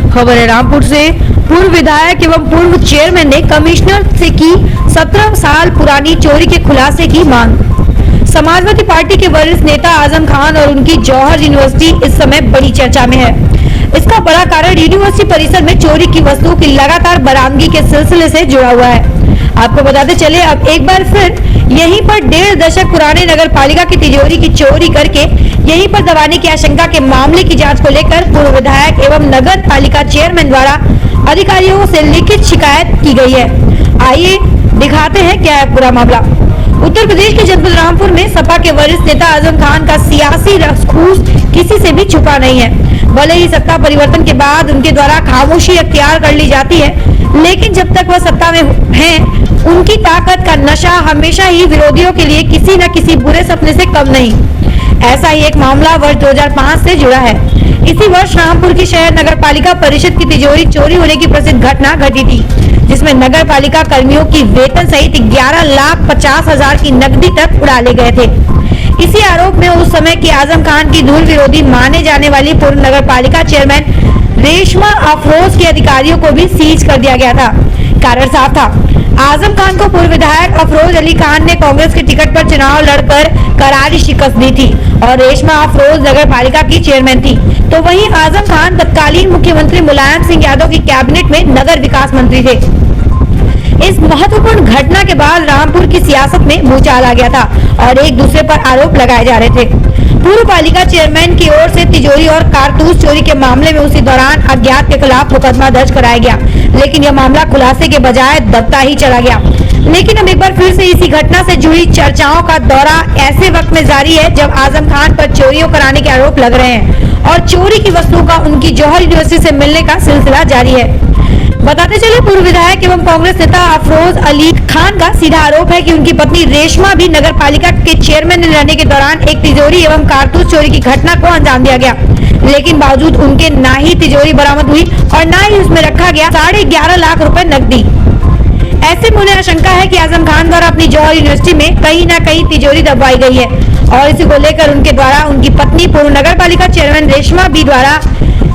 खबर है रामपुर से। पूर्व विधायक एवं पूर्व चेयरमैन ने कमिश्नर से की 17 साल पुरानी चोरी के खुलासे की मांग। समाजवादी पार्टी के वरिष्ठ नेता आजम खान और उनकी जौहर यूनिवर्सिटी इस समय बड़ी चर्चा में है। इसका बड़ा कारण यूनिवर्सिटी परिसर में चोरी की वस्तुओं की लगातार बरामदगी के सिलसिले से जुड़ा हुआ है। आपको बताते चले, अब एक बार फिर यहीं पर 1.5 दशक पुराने नगर पालिका की तिजोरी की चोरी करके यहीं पर दबाने की आशंका के मामले की जांच को लेकर पूर्व विधायक एवं नगर पालिका चेयरमैन द्वारा अधिकारियों से लिखित शिकायत की गई है। आइए दिखाते हैं क्या है पूरा मामला। उत्तर प्रदेश के जनपद रामपुर में सपा के वरिष्ठ नेता आजम खान का सियासी रसूख किसी से भी छुपा नहीं है। भले ही सत्ता परिवर्तन के बाद उनके द्वारा खामोशी अख्तियार कर ली जाती है, लेकिन जब तक वह सत्ता में हैं, उनकी ताकत का नशा हमेशा ही विरोधियों के लिए किसी न किसी बुरे सपने से कम नहीं। ऐसा ही एक मामला वर्ष 2005 से जुड़ा है। इसी वर्ष रामपुर की शहर नगर पालिका परिषद की तिजोरी चोरी होने की प्रसिद्ध घटना घटी थी, जिसमें नगर पालिका कर्मियों की वेतन सहित 11,50,000 की नकदी तक उड़ा ले गए थे। इसी आरोप में उस समय की आजम खान की धूल विरोधी माने जाने वाली पूर्व नगर पालिका चेयरमैन रेशमा अफरोज के अधिकारियों को भी सीज कर दिया गया था। कारण साफ था, आजम खान को पूर्व विधायक अफरोज अली खान ने कांग्रेस के टिकट पर चुनाव लड़कर करारी शिकस्त दी थी और रेशमा अफरोज नगर पालिका की चेयरमैन थी। तो वहीं आजम खान तत्कालीन मुख्यमंत्री मुलायम सिंह यादव की कैबिनेट में नगर विकास मंत्री थे। इस महत्वपूर्ण घटना के बाद रामपुर की सियासत में भूचाल आ गया था और एक दूसरे पर आरोप लगाए जा रहे थे। पूर्व पालिका चेयरमैन की ओर से तिजोरी और कारतूस चोरी के मामले में उसी दौरान अज्ञात के खिलाफ मुकदमा दर्ज कराया गया, लेकिन यह मामला खुलासे के बजाय दबता ही चला गया। लेकिन अब एक बार फिर से इसी घटना से जुड़ी चर्चाओं का दौरा ऐसे वक्त में जारी है जब आजम खान पर चोरियों कराने के आरोप लग रहे हैं और चोरी की वस्तुओं का उनकी जौहर यूनिवर्सिटी से मिलने का सिलसिला जारी है। बताते चले, पूर्व विधायक एवं कांग्रेस नेता अफरोज अली खान का सीधा आरोप है कि उनकी पत्नी रेशमा भी नगर पालिका के चेयरमैन रहने के दौरान एक तिजोरी एवं कारतूस चोरी की घटना को अंजाम दिया गया, लेकिन बावजूद उनके ना ही तिजोरी बरामद हुई और ना ही उसमें रखा गया 11.5 लाख रुपए नकदी। ऐसे में उन्हें आशंका है कि आजम खान द्वारा अपनी जौहर यूनिवर्सिटी में कहीं न कहीं तिजोरी दबवाई गई है और इसी को लेकर उनके द्वारा उनकी पत्नी पूर्व नगर पालिका चेयरमैन रेशमा बी द्वारा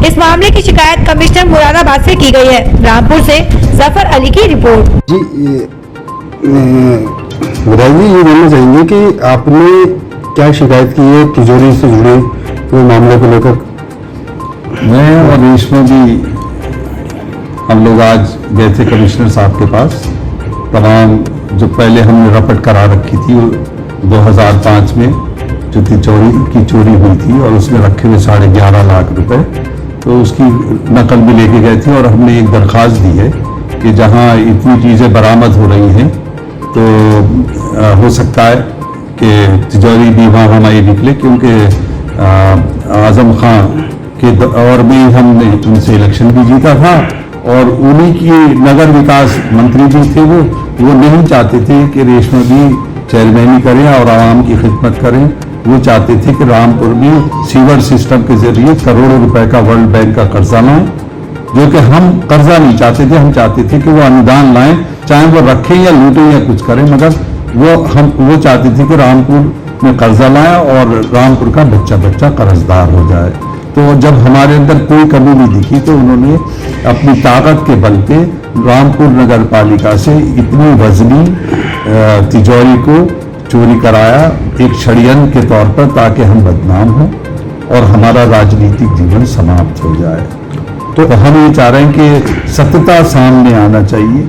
इस मामले की शिकायत कमिश्नर मुरादाबाद से की गई है। रामपुर से जफर अली की रिपोर्ट। जी विधायक जी, ये जानना चाहेंगे कि आपने क्या शिकायत की है तिजोरी से जुड़े हुए मामले को लेकर? मैं और रेशमा भी हम लोग आज गए थे कमिश्नर साहब के पास। तमाम जो पहले हमने रपट करा रखी थी 2005 में जो तिजोरी की चोरी हुई थी और उसमें रखे हुए 11.5 लाख रुपए, तो उसकी नकल भी लेके गए थे और हमने एक दरख्वास्त दी है कि जहां इतनी चीज़ें बरामद हो रही हैं तो हो सकता है कि तिजोरी भी वहाँ हमारी निकले, क्योंकि आजम खान के दौर में हमने उनसे इलेक्शन भी जीता था और उन्हीं की नगर विकास मंत्री भी थे। वो नहीं चाहते थे कि रेशमा भी चेयरमैनी करें और आवाम की खिदमत करें। वो चाहते थे कि रामपुर में सीवर सिस्टम के जरिए करोड़ों रुपए का वर्ल्ड बैंक का कर्जा लाएं, जो कि हम कर्जा नहीं चाहते थे। हम चाहते थे कि वो अनुदान लाएं, चाहे वो रखें या लूटें या कुछ करें, मगर वो चाहते थे कि रामपुर में कर्जा लाएं और रामपुर का बच्चा बच्चा कर्जदार हो जाए। तो जब हमारे अंदर कोई कमी नहीं दिखी तो उन्होंने अपनी ताकत के बल पे रामपुर नगर पालिका से इतनी वजनी तिजोरी को चोरी कराया, एक षड्यंत्र के तौर पर, ताकि हम बदनाम हों और हमारा राजनीतिक जीवन समाप्त हो जाए। तो हम ये चाह रहे हैं कि सत्यता सामने आना चाहिए,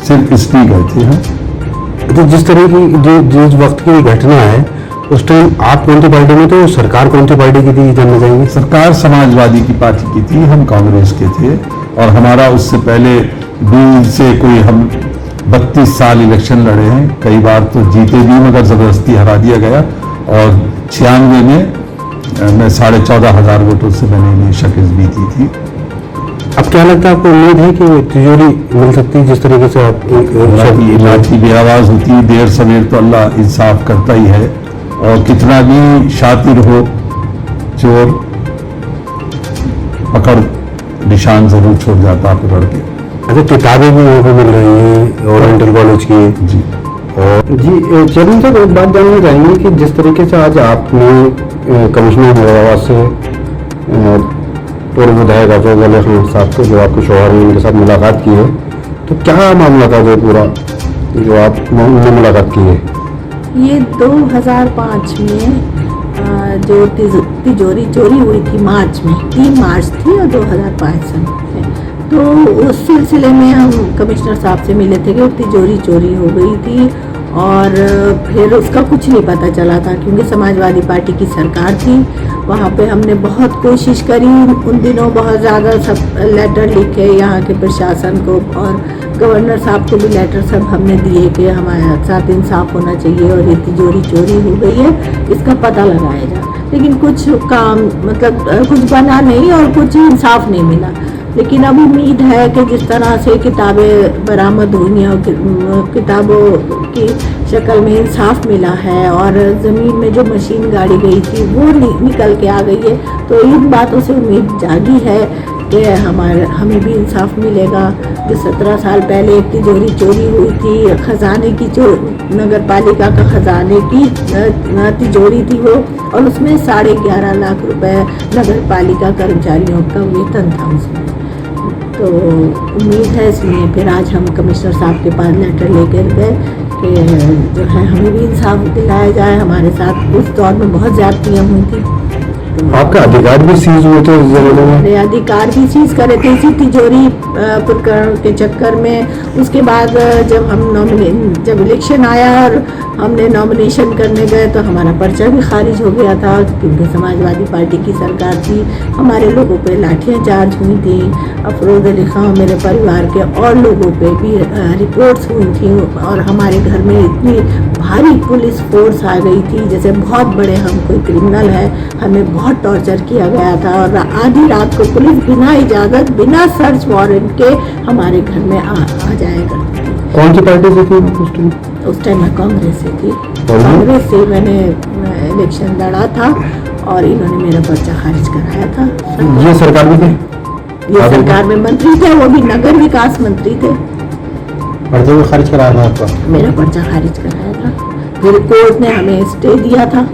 सिर्फ इसलिए गए थे हम। तो जिस तरह की जिस वक्त की घटना है उस टाइम आप कौन सी पार्टी में थे, सरकार कौन सी पार्टी की थी, जानना चाहेंगे? सरकार समाजवादी की पार्टी की थी, हम कांग्रेस के थे और हमारा उससे पहले भी से कोई हम 32 साल इलेक्शन लड़े हैं, कई बार तो जीते भी मगर ज़बरदस्ती हरा दिया गया और 96 में मैं 14,500 वोटों से मैंने इन्हें शिकस्त भी दी थी। अब क्या लगता है, आपको उम्मीद है कि तिजोरी मिल सकती है जिस तरीके से आप लाठी भी आवाज़ होती है, देर सवेर तो अल्लाह इंसाफ करता ही है और कितना भी शातिर हो चोर पकड़ निशान जरूर छोड़ जाता पकड़ के। अच्छा, किताबें भी वहाँ पे मिल रही हैं ओरिएंटल कॉलेज की जी। और जी चरण सर, एक बात जानना चाहेंगे कि जिस तरीके से आज आपने कमिश्नर मुरादाबाद से पूर्व विधायक अफरोज अली खान साहब को, जो आपके शौहर ने उनके साथ मुलाकात की है, तो क्या मामला था जो पूरा जो आप उन्होंने मुलाकात की है? ये 2005 में जो तिजोरी चोरी हुई थी मार्च में, 3 मार्च थी और 2005 सन में, तो उस सिलसिले में हम कमिश्नर साहब से मिले थे कि तिजोरी चोरी हो गई थी और फिर उसका कुछ नहीं पता चला था क्योंकि समाजवादी पार्टी की सरकार थी। वहाँ पे हमने बहुत कोशिश करी उन दिनों, बहुत ज़्यादा सब लेटर लिखे यहाँ के प्रशासन को और गवर्नर साहब को भी लेटर सब हमने दिए कि हमारे साथ इंसाफ होना चाहिए और ये तिजोरी चोरी हो गई है, इसका पता लगाया जाए। लेकिन कुछ काम मतलब कुछ बना नहीं और कुछ इंसाफ नहीं मिला। लेकिन अब उम्मीद है कि जिस तरह से किताबें बरामद हुई हैं और किताबों की शक्ल में इंसाफ मिला है और ज़मीन में जो मशीन गाड़ी गई थी वो निकल के आ गई है, तो इन बातों से उम्मीद जागी है कि हमें भी इंसाफ मिलेगा। जो 17 साल पहले एक तिजोरी चोरी हुई थी, खजाने की नगर पालिका का खजाने की तिजोरी थी वो, और उसमें 11.5 लाख रुपए नगर पालिका कर्मचारियों का वेतन था उसमें। तो उम्मीद है, इसलिए फिर आज हम कमिश्नर साहब के पास लेटर लेकर गए कि जो है हमें भी इंसाफ दिलाया जाए। हमारे साथ उस दौर में बहुत ज़्यादतियाँ हुई थी। आपका अधिकार भी सीज हुए थे उस जमाने में? हमारे अधिकार भी सीज करे थे इसी तिजोरी प्रकरण के चक्कर में। उसके बाद जब इलेक्शन आया और हमने नॉमिनेशन करने गए तो हमारा पर्चा भी खारिज हो गया था क्योंकि समाजवादी पार्टी की सरकार थी। हमारे लोगों पे लाठियां चार्ज हुई थी, अफरोज अली खान मेरे परिवार के और लोगों पे भी रिपोर्ट्स हुई थी और हमारे घर में इतनी भारी पुलिस फोर्स आ गई थी जैसे बहुत बड़े हम कोई क्रिमिनल है। हमें बहुत टॉर्चर किया गया था और आधी रात को पुलिस बिना इजाज़त, बिना सर्च वारंट के हमारे घर में आ जाया करती थी। कौन सी पार्टी से थी उस टाइम मैं कांग्रेस से थी। कांग्रेस से मैंने इलेक्शन लड़ा था और इन्होंने मेरा पर्चा खारिज कराया था। ये सरकार में थे? ये सरकार में मंत्री थे, वो भी नगर विकास मंत्री थे। पर्चा भी खारिज कराया था आपका? मेरा पर्चा खारिज कराया था। फिर कोर्ट ने हमें स्टे दिया था,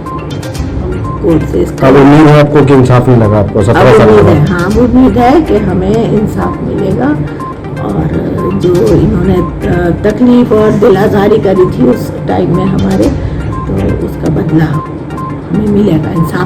कोर्ट से। अब उम्मीद है आपको कि इंसाफ नहीं लगा आपको? 17 साल उम्मीद है, हाँ उम्मीद है कि हमें इंसाफ मिलेगा और जो इन्होंने तकलीफ और दिल आज़ारी करी थी उस टाइम में हमारे, तो उसका बदला हमें मिलेगा, इंसाफ